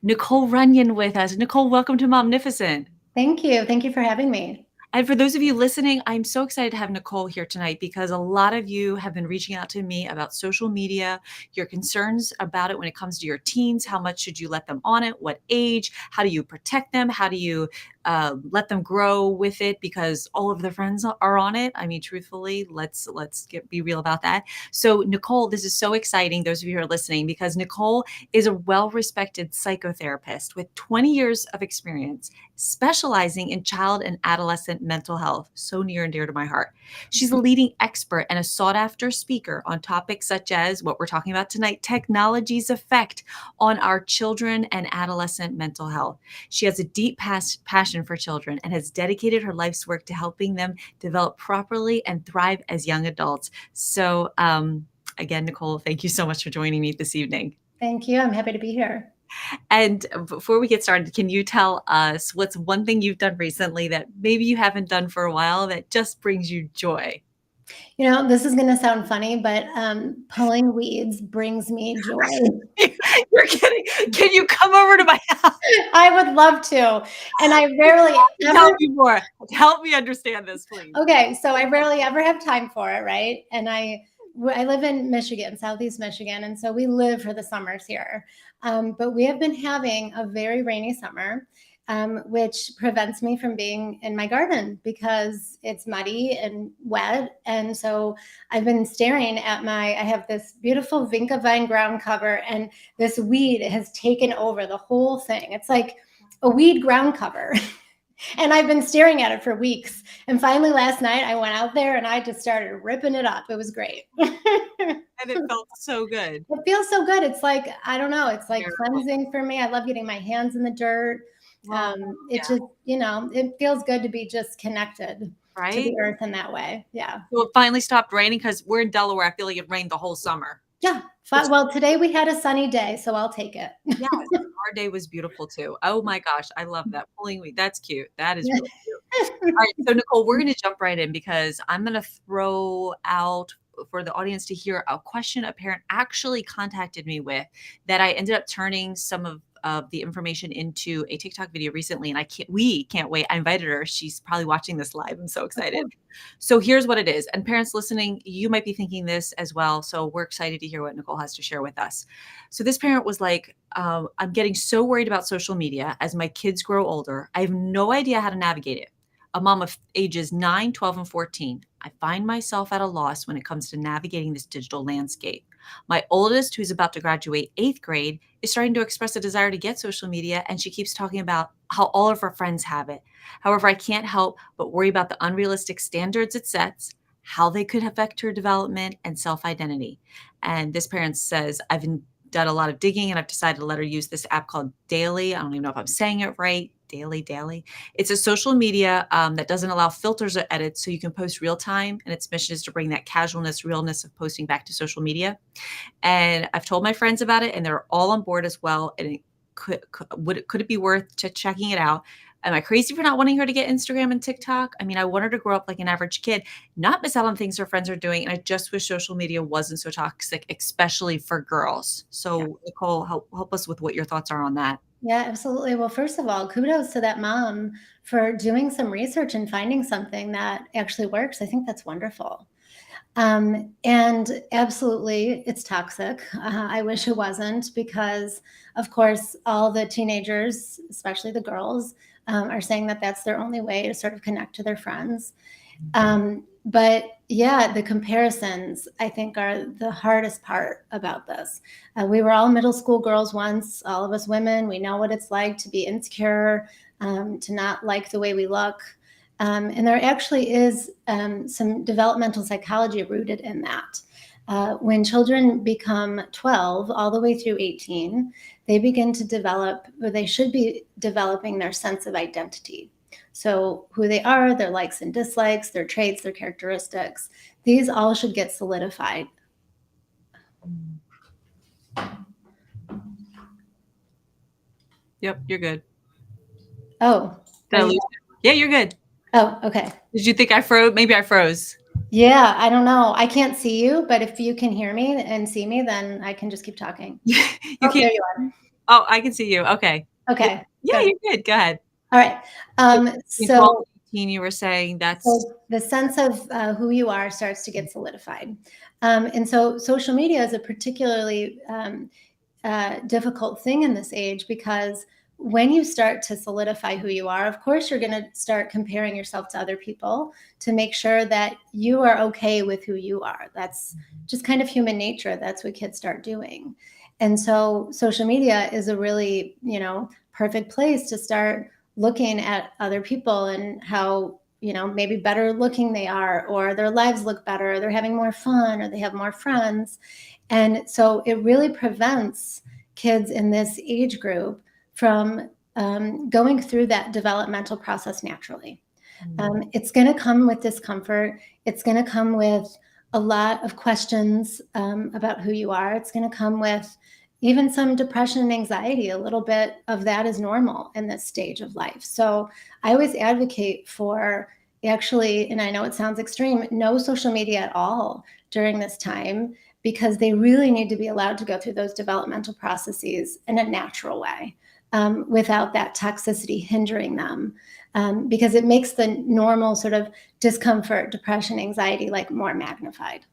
Nicole Runyon with us. Nicole, welcome to Momnificent. Thank you. Thank you for having me. And for those of you listening, I'm so excited to have Nicole here tonight because a lot of you have been reaching out to me about social media, your concerns about it when it comes to your teens. How much should you let them on it? What age? How do you protect them? How do you let them grow with it? Because all of their friends are on it. I mean, truthfully, let's be real about that. So, Nicole, this is so exciting. Those of you who are listening, because Nicole is a well-respected psychotherapist with 20 years of experience specializing in child and adolescent mental health, so near and dear to my heart. She's a leading expert and a sought after speaker on topics such as what we're talking about tonight, technology's effect on our children and adolescent mental health. She has a deep passion for children and has dedicated her life's work to helping them develop properly and thrive as young adults. So, again, Nicole, thank you so much for joining me this evening. Thank you. I'm happy to be here. And before we get started, can you tell us what's one thing you've done recently that maybe you haven't done for a while that just brings you joy? You know, this is going to sound funny, but pulling weeds brings me joy. You're kidding. Can you come over to my house? I would love to. And I rarely ever. Tell me more. Help me understand this, please. Okay, so I rarely ever have time for it, right? And I live in Michigan, Southeast Michigan, and so we live for the summers here. But we have been having a very rainy summer, which prevents me from being in my garden because it's muddy and wet. And so I've been staring at I have this beautiful Vinca vine ground cover, and this weed has taken over the whole thing. It's like a weed ground cover. And I've been staring at it for weeks. And finally last night I went out there and I just started ripping it up. It was great. And it felt so good. It feels so good. It's like, I don't know, it's like cleansing for me. I love getting my hands in the dirt. It just, it feels good to be just connected to the earth in that way. Yeah. So it finally stopped raining because we're in Delaware. I feel like it rained the whole summer. Yeah. Well, today we had a sunny day, so I'll take it. Yes, our day was beautiful too. Oh my gosh, I love that. Pulling weed. That's cute. That is really cute. All right, so Nicole, we're going to jump right in because I'm going to throw out for the audience to hear a question a parent actually contacted me with that I ended up turning some of the information into a TikTok video recently. And we can't wait. I invited her. She's probably watching this live. I'm so excited. So here's what it is. And parents listening, you might be thinking this as well. So we're excited to hear what Nicole has to share with us. So this parent was like, I'm getting so worried about social media as my kids grow older. I have no idea how to navigate it. A mom of ages 9, 12, and 14. I find myself at a loss when it comes to navigating this digital landscape. My oldest, who's about to graduate 8th grade, is starting to express a desire to get social media, and she keeps talking about how all of her friends have it. However, I can't help but worry about the unrealistic standards it sets, how they could affect her development and self-identity. And this parent says, I've done a lot of digging and I've decided to let her use this app called Daily. I don't even know if I'm saying it right. Daily. It's a social media that doesn't allow filters or edits, so you can post real time. And its mission is to bring that casualness, realness of posting back to social media. And I've told my friends about it, and they're all on board as well. And could it be worth checking it out? Am I crazy for not wanting her to get Instagram and TikTok? I mean, I want her to grow up like an average kid, not miss out on things her friends are doing. And I just wish social media wasn't so toxic, especially for girls. So Nicole, help us with what your thoughts are on that. Yeah, absolutely. Well, first of all, kudos to that mom for doing some research and finding something that actually works. I think that's wonderful. And absolutely, it's toxic. I wish it wasn't because, of course, all the teenagers, especially the girls, are saying that that's their only way to sort of connect to their friends. But yeah, the comparisons, I think, are the hardest part about this. We were all middle school girls once, all of us women. We know what it's like to be insecure, to not like the way we look. And there actually is some developmental psychology rooted in that. When children become 12 all the way through 18, they begin to develop, or they should be developing their sense of identity. So who they are, their likes and dislikes, their traits, their characteristics, these all should get solidified. Yep, you're good. Oh. Did I lose you? Yeah, you're good. Oh, okay. Did you think I froze? Maybe I froze. Yeah, I don't know. I can't see you, but if you can hear me and see me, then I can just keep talking. You there can't. you are. Oh, I can see you. Okay. Yeah, Okay, yeah, good. you're good. Go ahead. All right. So between 12 So and 18, you were saying that's so the sense of who you are starts to get solidified. And so social media is a particularly difficult thing in this age because when you start to solidify who you are, of course, you're going to start comparing yourself to other people to make sure that you are okay with who you are. That's just kind of human nature. That's what kids start doing. And so social media is a really, perfect place to start looking at other people and how, maybe better looking they are, or their lives look better, or they're having more fun, or they have more friends. And so it really prevents kids in this age group from going through that developmental process naturally. mm, It's going to come with discomfort. It's going to come with a lot of questions about who you are. It's going to come with even some depression and anxiety. A little bit of that is normal in this stage of life. So I always advocate for actually, and I know it sounds extreme, no social media at all during this time because they really need to be allowed to go through those developmental processes in a natural way without that toxicity hindering them because it makes the normal sort of discomfort, depression, anxiety like more magnified.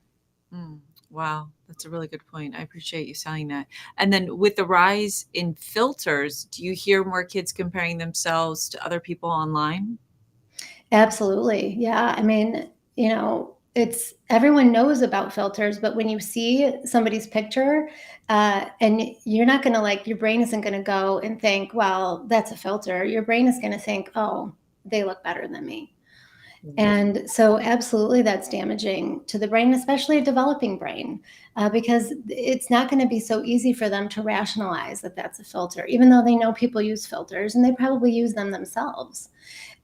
mm. Wow, that's a really good point. I appreciate you saying that. And then with the rise in filters, do you hear more kids comparing themselves to other people online? Absolutely. Yeah. I mean, it's everyone knows about filters, but when you see somebody's picture, and you're not going to your brain isn't going to go and think, well, that's a filter. Your brain is going to think, oh, they look better than me. Mm, And so, absolutely, that's damaging to the brain, especially a developing brain, because it's not going to be so easy for them to rationalize that that's a filter, even though they know people use filters and they probably use them themselves.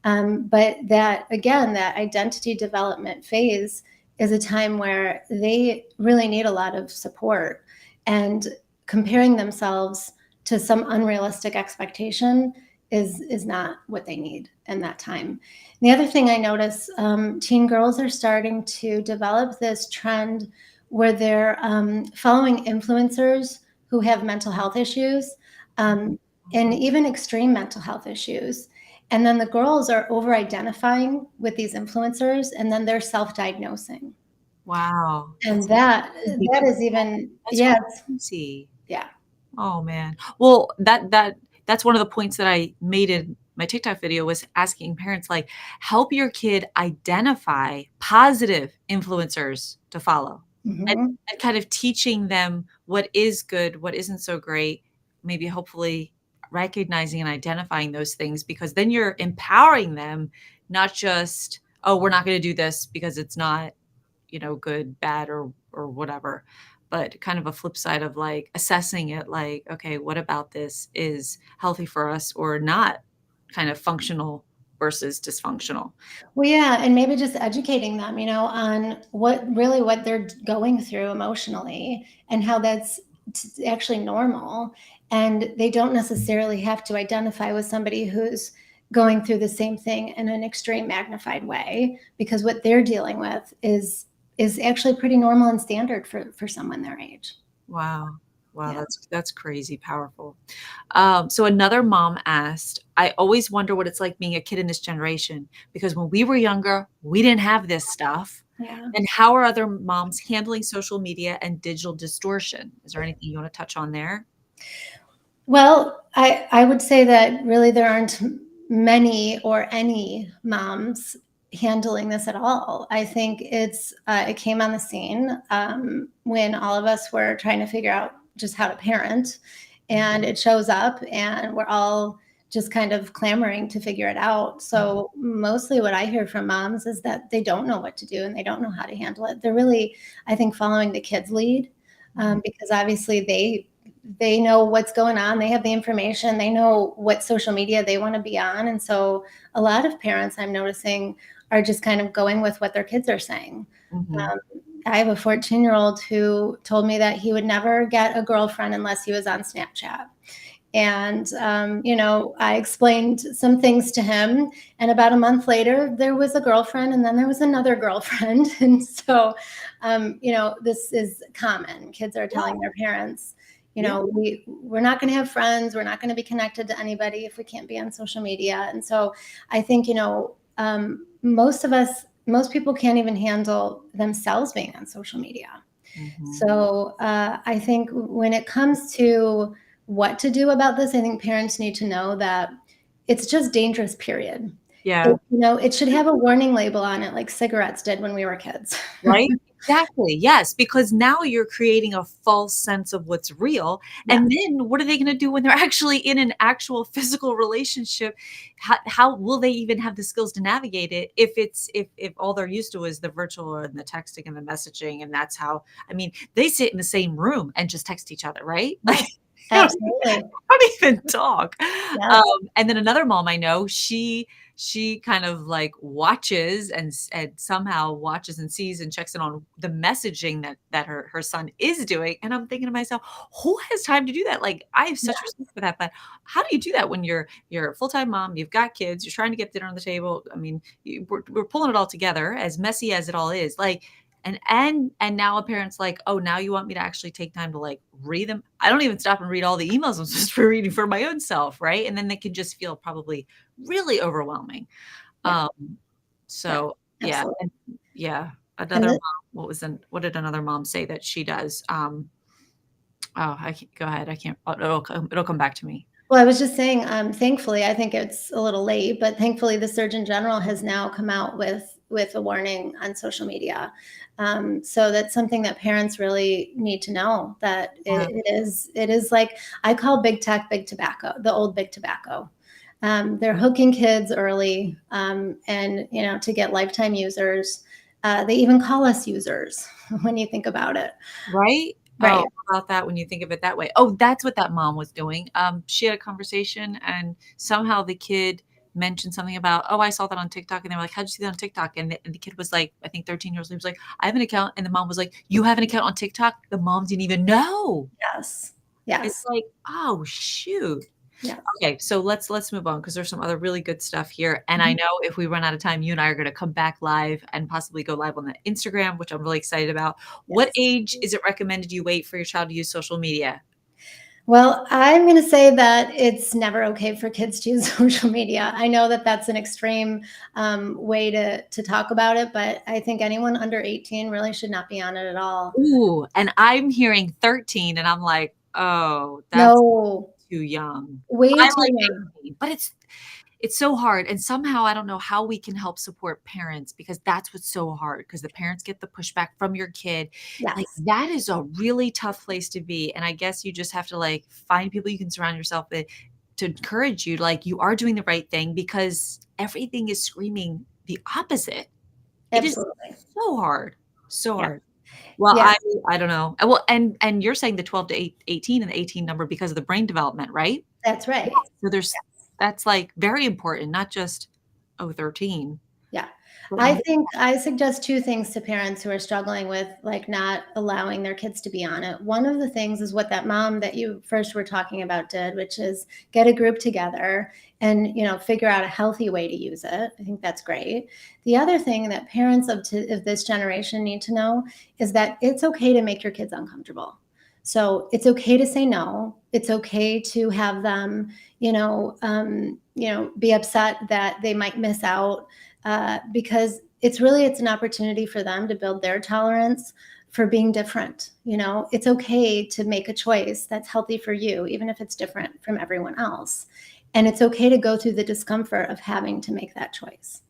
But that, again, that identity development phase is a time where they really need a lot of support. And comparing themselves to some unrealistic expectation is not what they need in that time. And the other thing I notice, teen girls are starting to develop this trend where they're following influencers who have mental health issues and even extreme mental health issues. And then the girls are over identifying with these influencers and then they're self-diagnosing. wow, And that crazy. that is even That's yeah, crazy. yeah. Oh, man. Well, that's one of the points that I made in my TikTok video was asking parents, like, help your kid identify positive influencers to follow and Mhm. and kind of teaching them what is good, what isn't so great, maybe hopefully recognizing and identifying those things because then you're empowering them, not just, "Oh, we're not gonna do this because it's not good, bad, or whatever. But kind of a flip side of like assessing it like, okay, what about this is healthy for us or not kind of functional versus dysfunctional. Well, yeah, and maybe just educating them, on what they're going through emotionally and how that's actually normal. And they don't necessarily have to identify with somebody who's going through the same thing in an extreme magnified way because what they're dealing with is actually pretty normal and standard for someone their age. Wow. Wow, Yeah. that's crazy powerful. So another mom asked, I always wonder what it's like being a kid in this generation because when we were younger, we didn't have this stuff. Yeah. And how are other moms handling social media and digital distortion? Is there anything you want to touch on there? Well, I would say that really there aren't many or any moms handling this at all. I think it came on the scene when all of us were trying to figure out just how to parent, and it shows up, and we're all just kind of clamoring to figure it out. So mostly what I hear from moms is that they don't know what to do and they don't know how to handle it. They're really, I think, following the kids' lead Mhm. because obviously they know what's going on. They have the information. They know what social media they want to be on. And so a lot of parents I'm noticing are just kind of going with what their kids are saying. Mhm. Um, I have a 14-year-old who told me that he would never get a girlfriend unless he was on Snapchat. And, I explained some things to him. And about a month later, there was a girlfriend, and then there was another girlfriend. And so, this is common. Kids are Yeah. telling their parents, You Yeah. know, we're not going to have friends. We're not going to be connected to anybody if we can't be on social media. And so I think, most people can't even handle themselves being on social media. Mhm. So I think when it comes to what to do about this, I think parents need to know that it's just dangerous, period. Yeah. It should have a warning label on it like cigarettes did when we were kids. Right? Exactly, yes, because now you're creating a false sense of what's real, Yeah. and then what are they gonna do when they're actually in an actual physical relationship? How will they even have the skills to navigate it if all they're used to is the virtual and the texting and the messaging, and that's how I mean, they sit in the same room and just text each other, right? Like, Yes, absolutely. don't even talk. Yes. And then another mom I know, she kind of like watches and somehow watches and sees and checks in on the messaging that her son is doing. And I'm thinking to myself, who has time to do that? Like I have such Yeah. respect for that, but how do you do that when you're a full-time mom, you've got kids, you're trying to get dinner on the table? I mean, we're pulling it all together, as messy as it all is. Like and now a parent's like, "Oh, now you want me to actually take time to, like, read them?" I don't even stop and read all the emails I'm supposed to be reading for my own self, right? And then they can just feel probably really overwhelming. Yeah. Um, Yeah. so yeah, Absolutely. and yeah, And another the, mom, what did another mom say that she does? Oh, I can't go ahead, I can't it'll come back to me. Well, I was just saying, thankfully, I think it's a little late, but thankfully, the Surgeon General has now come out with a warning on social media. So that's something that parents really need to know, that Yeah, it is like I call big tech big tobacco, the old big tobacco. They're hooking kids early, and to get lifetime users. They even call us users when you think about it. right? Oh, Right. how about that when you think of it that way? Oh, that's what that mom was doing. She had a conversation and somehow the kid mentioned something about, "Oh, I saw that on TikTok," and they were like, "How'd you see that on TikTok?" And the kid was like, I think 13 years old, he was like, "I have an account," and the mom was like, "You have an account on TikTok?" The mom didn't even know. Yes. It's Yes. like, "Oh, shoot." Yes. Okay, so let's move on because there's some other really good stuff here, and I Mhm. know if we run out of time, you and I are gonna come back live and possibly go live on the Instagram, which I'm really excited about. What Yes. age is it recommended you wait for your child to use social media? Well, I'm going to say that it's never okay for kids to use social media. I know that that's an extreme way to talk about it, but I think anyone under 18 really should not be on it at all. Ooh, and I'm hearing 13, and I'm like, "Oh, that's No, too young." way I too like young. 18, but it's so hard, and somehow I don't know how we can help support parents because that's what's so hard. Because the parents get the pushback from your kid. Like, Yes, that is a really tough place to be, and I guess you just have to, like, find people you can surround yourself with to encourage you, like, you are doing the right thing because everything is screaming the opposite. It is absolutely. so hard, so Yeah. hard. Well, Yes, I don't know. Well, and you're saying the 12 to 18 and the 18 number because of the brain development, right? that's Yeah. right. So there's that's, like, very important, not just, oh, 13, Yeah. but I more. think I suggest 2 things to parents who are struggling with, like, not allowing their kids to be on it. One of the things is what that mom that you first were talking about did, which is get a group together and, figure out a healthy way to use it. I think that's great. The other thing that parents of this generation need to know is that it's okay to make your kids uncomfortable. So, it's okay to say no. It's okay to have them, be upset that they might miss out, because it's an opportunity for them to build their tolerance for being different. It's okay to make a choice that's healthy for you, even if it's different from everyone else. And it's okay to go through the discomfort of having to make that choice.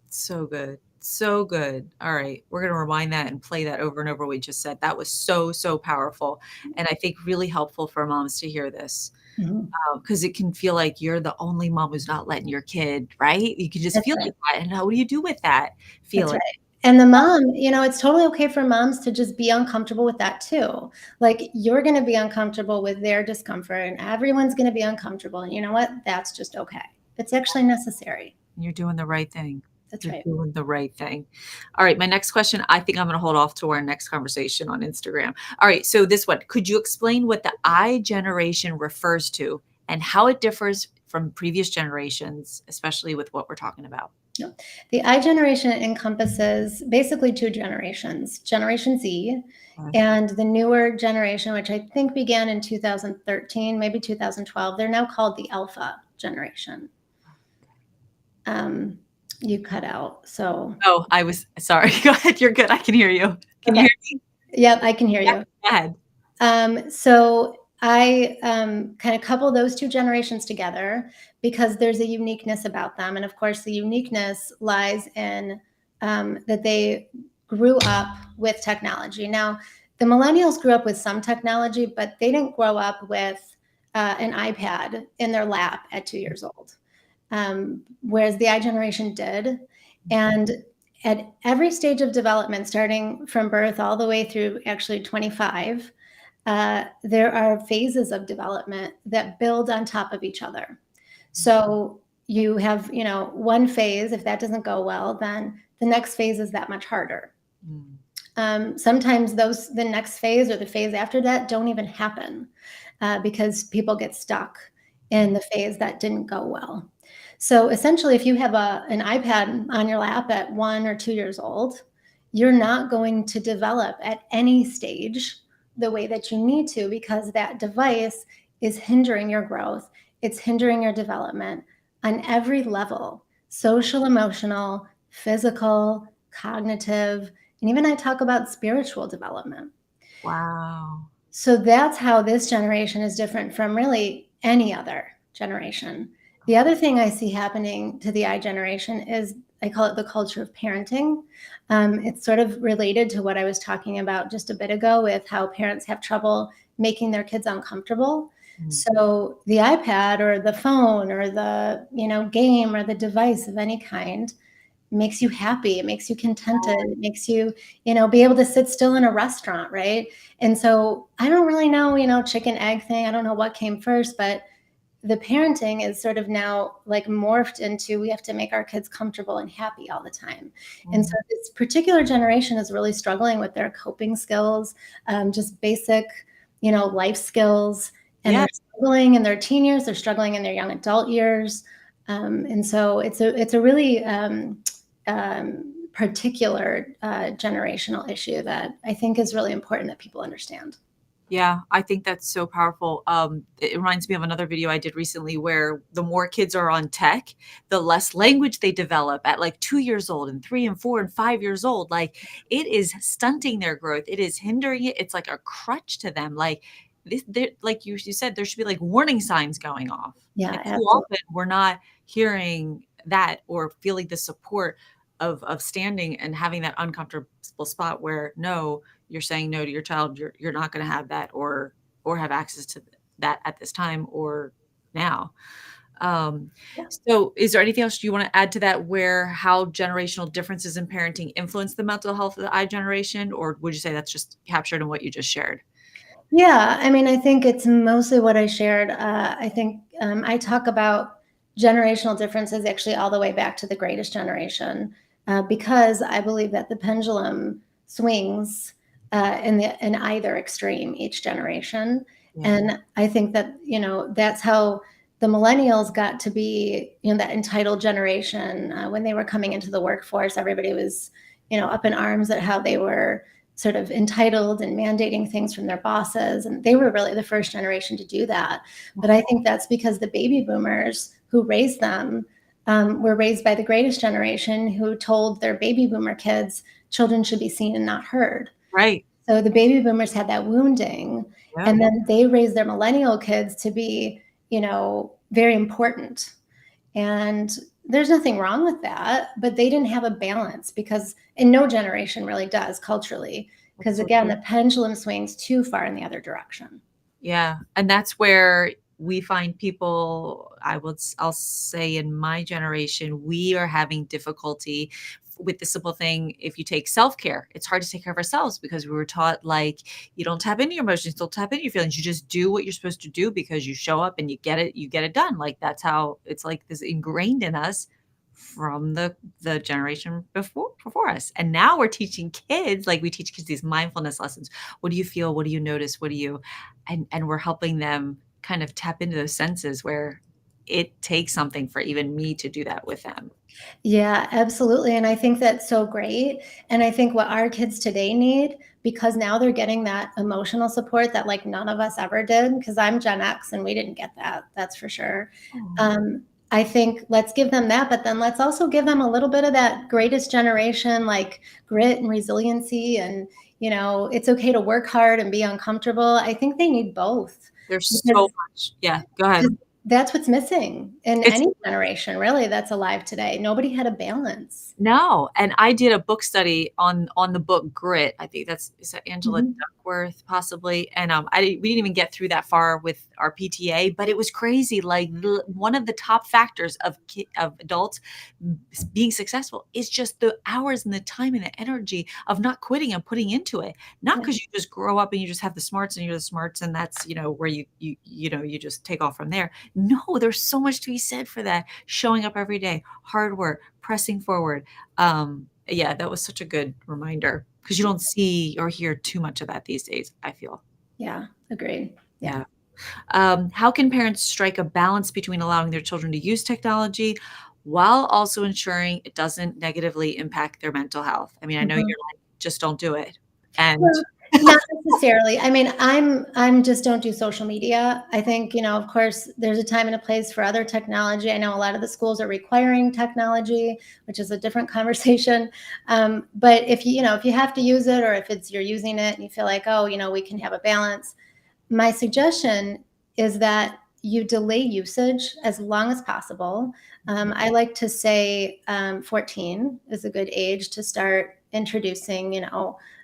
So good. So good. All right. We're going to remind that and play that over and over what we just said. That was so, so powerful. And I think really helpful for moms to hear this Mhm. because it can feel like you're the only mom who's not letting your kid, right? You can just That's feel right. like that. And what do you do with that That's feeling? right. And the mom, it's totally okay for moms to just be uncomfortable with that too. Like, you're going to be uncomfortable with their discomfort, and everyone's going to be uncomfortable. And you know what? That's just okay. It's actually necessary. You're doing the right thing. That's You're right. doing the right thing. All right, my next question, I think I'm gonna hold off to our next conversation on Instagram. All right, so this one, could you explain what the I generation refers to and how it differs from previous generations, especially with what we're talking about? No. The I generation encompasses basically 2 generations, Generation Z Okay. and the newer generation, which I think began in 2013, maybe 2012. They're now called the Alpha generation. Um, you cut out, so Oh, I was sorry. Go ahead. You're good. I can hear you. Can you okay. hear me? Yep, I can hear Yeah, you. go ahead. So I kind of couple those 2 generations together because there's a uniqueness about them, and of course, the uniqueness lies in that they grew up with technology. Now, the millennials grew up with some technology, but they didn't grow up with an iPad in their lap at 2 years old, whereas the I generation did. And at every stage of development, starting from birth all the way through actually 25, there are phases of development that build on top of each other. So you have, one phase. If that doesn't go well, then the next phase is that much harder. Mm. Sometimes the next phase or the phase after that don't even happen because people get stuck in the phase that didn't go well. So essentially, if you have an iPad on your lap at 1 or 2 years old, you're not going to develop at any stage the way that you need to because that device is hindering your growth. It's hindering your development on every level: social, emotional, physical, cognitive, and even I talk about spiritual development. Wow. So that's how this generation is different from really any other generation. The other thing I see happening to the I generation is I call it the culture of parenting. It's sort of related to what I was talking about just a bit ago with how parents have trouble making their kids uncomfortable. Mm. So the iPad or the phone or the game or the device of any kind makes you happy, it makes you contented, it makes you, be able to sit still in a restaurant, right? And so I don't really know, chicken egg thing. I don't know what came first, but the parenting is sort of now like morphed into we have to make our kids comfortable and happy all the time. And so Mm. this particular generation is really struggling with their coping skills, just basic, life skills, and Yeah. they're struggling in their teen years, they're struggling in their young adult years. And so it's a really particular generational issue that I think is really important that people understand. Yeah, I think that's so powerful. It reminds me of another video I did recently where the more kids are on tech, the less language they develop at like 2 years old and 3 and 4 and 5 years old. Like it is stunting their growth. It is hindering it. It's like a crutch to them. Like this, like you said, there should be like warning signs going off. And Yeah, too absolutely. often we're not hearing that or feeling the support of standing and having that uncomfortable spot where no, you're saying no to your child, you're not going to have that or have access to that at this time or now. Um, Yeah. so is there anything else you want to add to that where how generational differences in parenting influence the mental health of the I generation, or would you say that's just captured in what you just shared? Yeah, I mean, I think it's mostly what I shared. I think I talk about generational differences actually all the way back to the greatest generation because I believe that the pendulum swings in either extreme each generation. Yeah. And I think that, that's how the millennials got to be, that entitled generation. When they were coming into the workforce, everybody was, up in arms at how they were sort of entitled and mandating things from their bosses. And they were really the first generation to do that. But I think that's because the baby boomers who raised them were raised by the greatest generation who told their baby boomer kids children should be seen and not heard. Right. So the baby boomers had that wounding. Yep. And then they raised their millennial kids to be, very important. And there's nothing wrong with that, but they didn't have a balance because, and no generation really does culturally, That's because so again, true. the pendulum swings too far in the other direction. Yeah, and that's where we find people, I'll say in my generation, we are having difficulty with the simple thing. If you take self-care, it's hard to take care of ourselves because we were taught like you don't tap into your emotions, don't tap into your feelings. You just do what you're supposed to do because you show up and you get it done. Like that's how it's like this ingrained in us from the generation before us. And now we're teaching kids, like we teach kids these mindfulness lessons. What do you feel? What do you notice? What do you and we're helping them kind of tap into those senses where it takes something for even me to do that with them. Yeah, absolutely, and I think that's so great, and I think what our kids today need, because now they're getting that emotional support that, like, none of us ever did. Because 'cause I'm Gen X, and we didn't get that, that's for sure. Oh. I think let's give them that, but then let's also give them a little bit of that greatest generation, like, grit and resiliency and, it's okay to work hard and be uncomfortable. I think they need both There's so because much. Yeah, go ahead. 'cause that's what's missing in It's any generation, really, that's alive today. Nobody had a balance. No, and I did a book study on the book Grit. I think is that Angela Mhm. Duckworth possibly, and, we didn't even get through that far with our PTA, but it was crazy, like, one of the top factors of adults being successful is just the hours and the time and the energy of not quitting and putting into it. Not Yeah, because you just grow up and you just have the smarts and you're the smarts and that's, where you just take off from there. No, there's so much to be said for that. Showing up every day, hard work, pressing forward. Yeah, that was such a good reminder because you don't see or hear too much of that these days, I feel. yeah, agreed. Yeah. Yeah. How can parents strike a balance between allowing their children to use technology while also ensuring it doesn't negatively impact their mental health? I mean, I know Mhm. you're like, just don't do it. And Well, not necessarily. I mean, I'm just don't do social media. I think, of course, there's a time and a place for other technology. I know a lot of the schools are requiring technology, which is a different conversation. But if you have to use it, or if you're using it and you feel like, oh, we can have a balance, my suggestion is that you delay usage as long as possible. I like to say 14 is a good age to start introducing,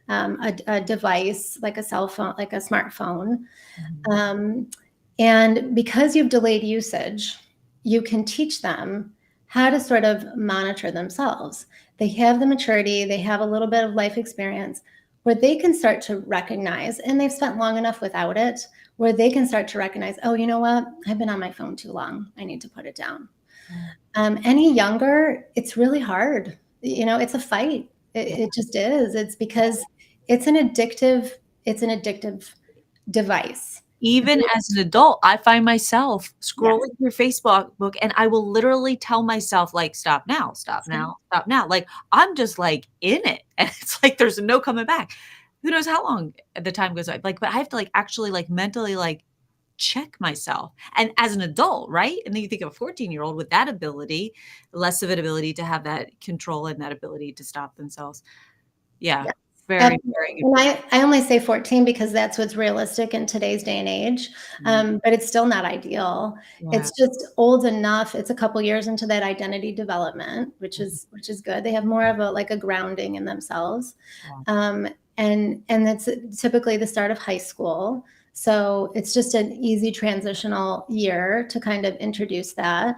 a device like a cell phone, like a smartphone. Mhm. Um, and because you've delayed usage, you can teach them how to sort of monitor themselves. They have the maturity, they have a little bit of life experience where they can start to recognize, and they've spent long enough without it, where they can start to recognize, oh, you know what? I've been on my phone too long. I need to put it down. Any younger, it's really hard. It's a fight. Yeah. It just is. It's because it's an addictive, it's an addictive device. Even as an adult, I find myself Yes. scrolling through Facebook book, and I will literally tell myself, like, "Stop now, stop now, stop now." Like, I'm just, like, in it, and it's like there's no coming back. Who knows how long the time goes by, like, but I have to, like, actually, like, mentally, like, check myself, and as an adult, right? And then you think of a 14-year-old with that ability, less of an ability to have that control and that ability to stop themselves. Yeah, Yes, very, very absolutely, good. and I only say 14 because that's what's realistic in today's day and age, Mm, but it's still not ideal. yeah, It's just old enough, it's a couple years into that identity development, which mhm, is which is good. They have more of a grounding in themselves, yeah, and that's typically the start of high school, so it's just an easy transitional year to kind of introduce that,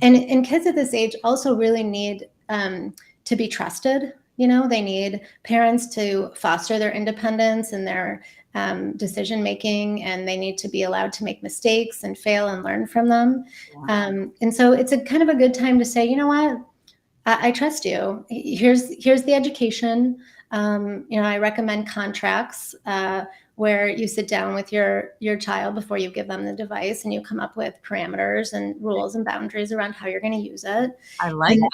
and kids at this age also really need, to be trusted. They need parents to foster their independence and their decision making, and they need to be allowed to make mistakes and fail and learn from them. yeah. And so it's a kind of a good time to say, you know what, I trust you. Here's the education. I recommend contracts where you sit down with your child before you give them the device, and you come up with parameters and rules and boundaries around how you're going to use it. I like And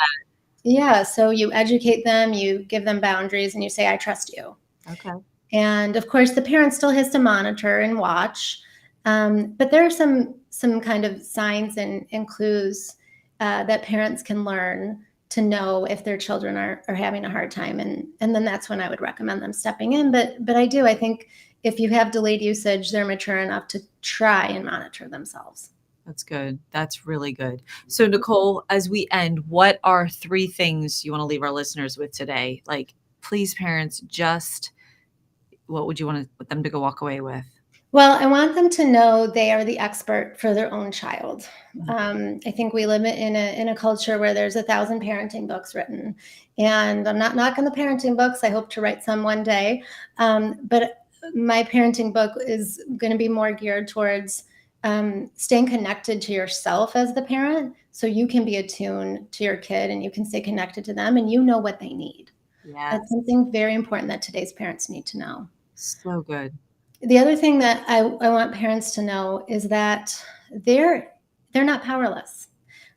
yeah, so you educate them, you give them boundaries, and you say, I trust you. that. Okay. And of course, the parent still has to monitor and watch. But there are some kind of signs and clues that parents can learn to know if their children are having a hard time. And then that's when I would recommend them stepping in. But I think if you have delayed usage, they're mature enough to try and monitor themselves. That's good. That's really good. So, Nicole, as we end, what are 3 things you wanna leave our listeners with today? Like, please, parents, just what would you want them to go walk away with? Well, I want them to know they are the expert for their own child. Mhm. I think we live in a culture where there's 1,000 parenting books written, and I'm not knocking the parenting books. I hope to write some one day, but my parenting book is going to be more geared towards staying connected to yourself as the parent, so you can be attuned to your kid and you can stay connected to them, and you know what they need. That's Yes. something very important that today's parents need to know. So good. The other thing that I want parents to know is that they're they're not powerless,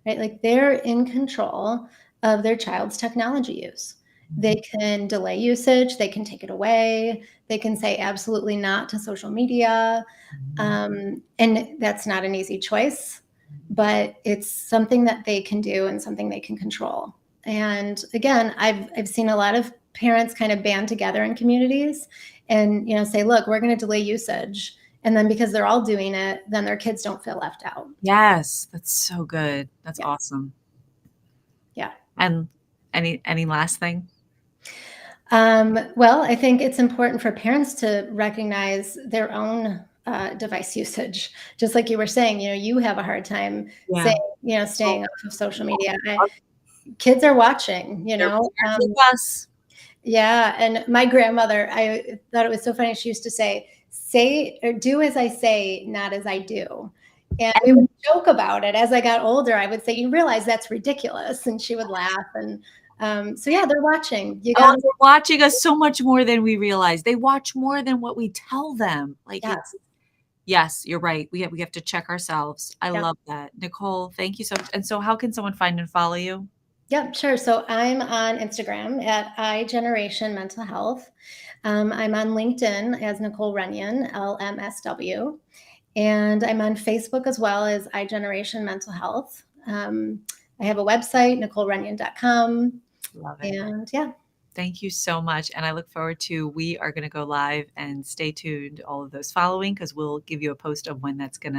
right? Like they're in control of their child's technology use. They Mhm. can delay usage, they can take it away, they can say absolutely not to social media. Mhm. And that's not an easy choice, but it's something that they can do and something they can control. And again, I've seen a lot of parents kind of band together in communities and say, look, we're going to delay usage. And then because they're all doing it, then their kids don't feel left out. Yes, that's so good. That's Yeah. awesome. Yeah. And any last thing? Well, I think it's important for parents to recognize their own device usage. Just like you were saying, you have a hard time Yeah. saying, Oh, staying off of social media. Kids are watching, they're parents with us. yeah. And my grandmother, I thought it was so funny. She used to say or do as I say, not as I do. And we would And joke about it. As I got older, I would say, you realize that's ridiculous. And she would laugh. And so, yeah, they're watching. You oh, got to, they're watching us so much more than we realize. They watch more than what we tell them. Like, yeah, it's yes, you're right. We have to check ourselves. I yeah. love that. Nicole, thank you so much. And so how can someone find and follow you? Yep, sure. So I'm on Instagram at iGeneration Mental Health. I'm on LinkedIn as Nicole Runyon, LMSW. And I'm on Facebook as well as iGeneration Mental Health. I have a website, NicoleRunyon.com. Love it. And yeah. Thank you so much, and I look forward to we are gonna go live, and stay tuned, all of those following, because 'cause we'll give you a post of when that's gonna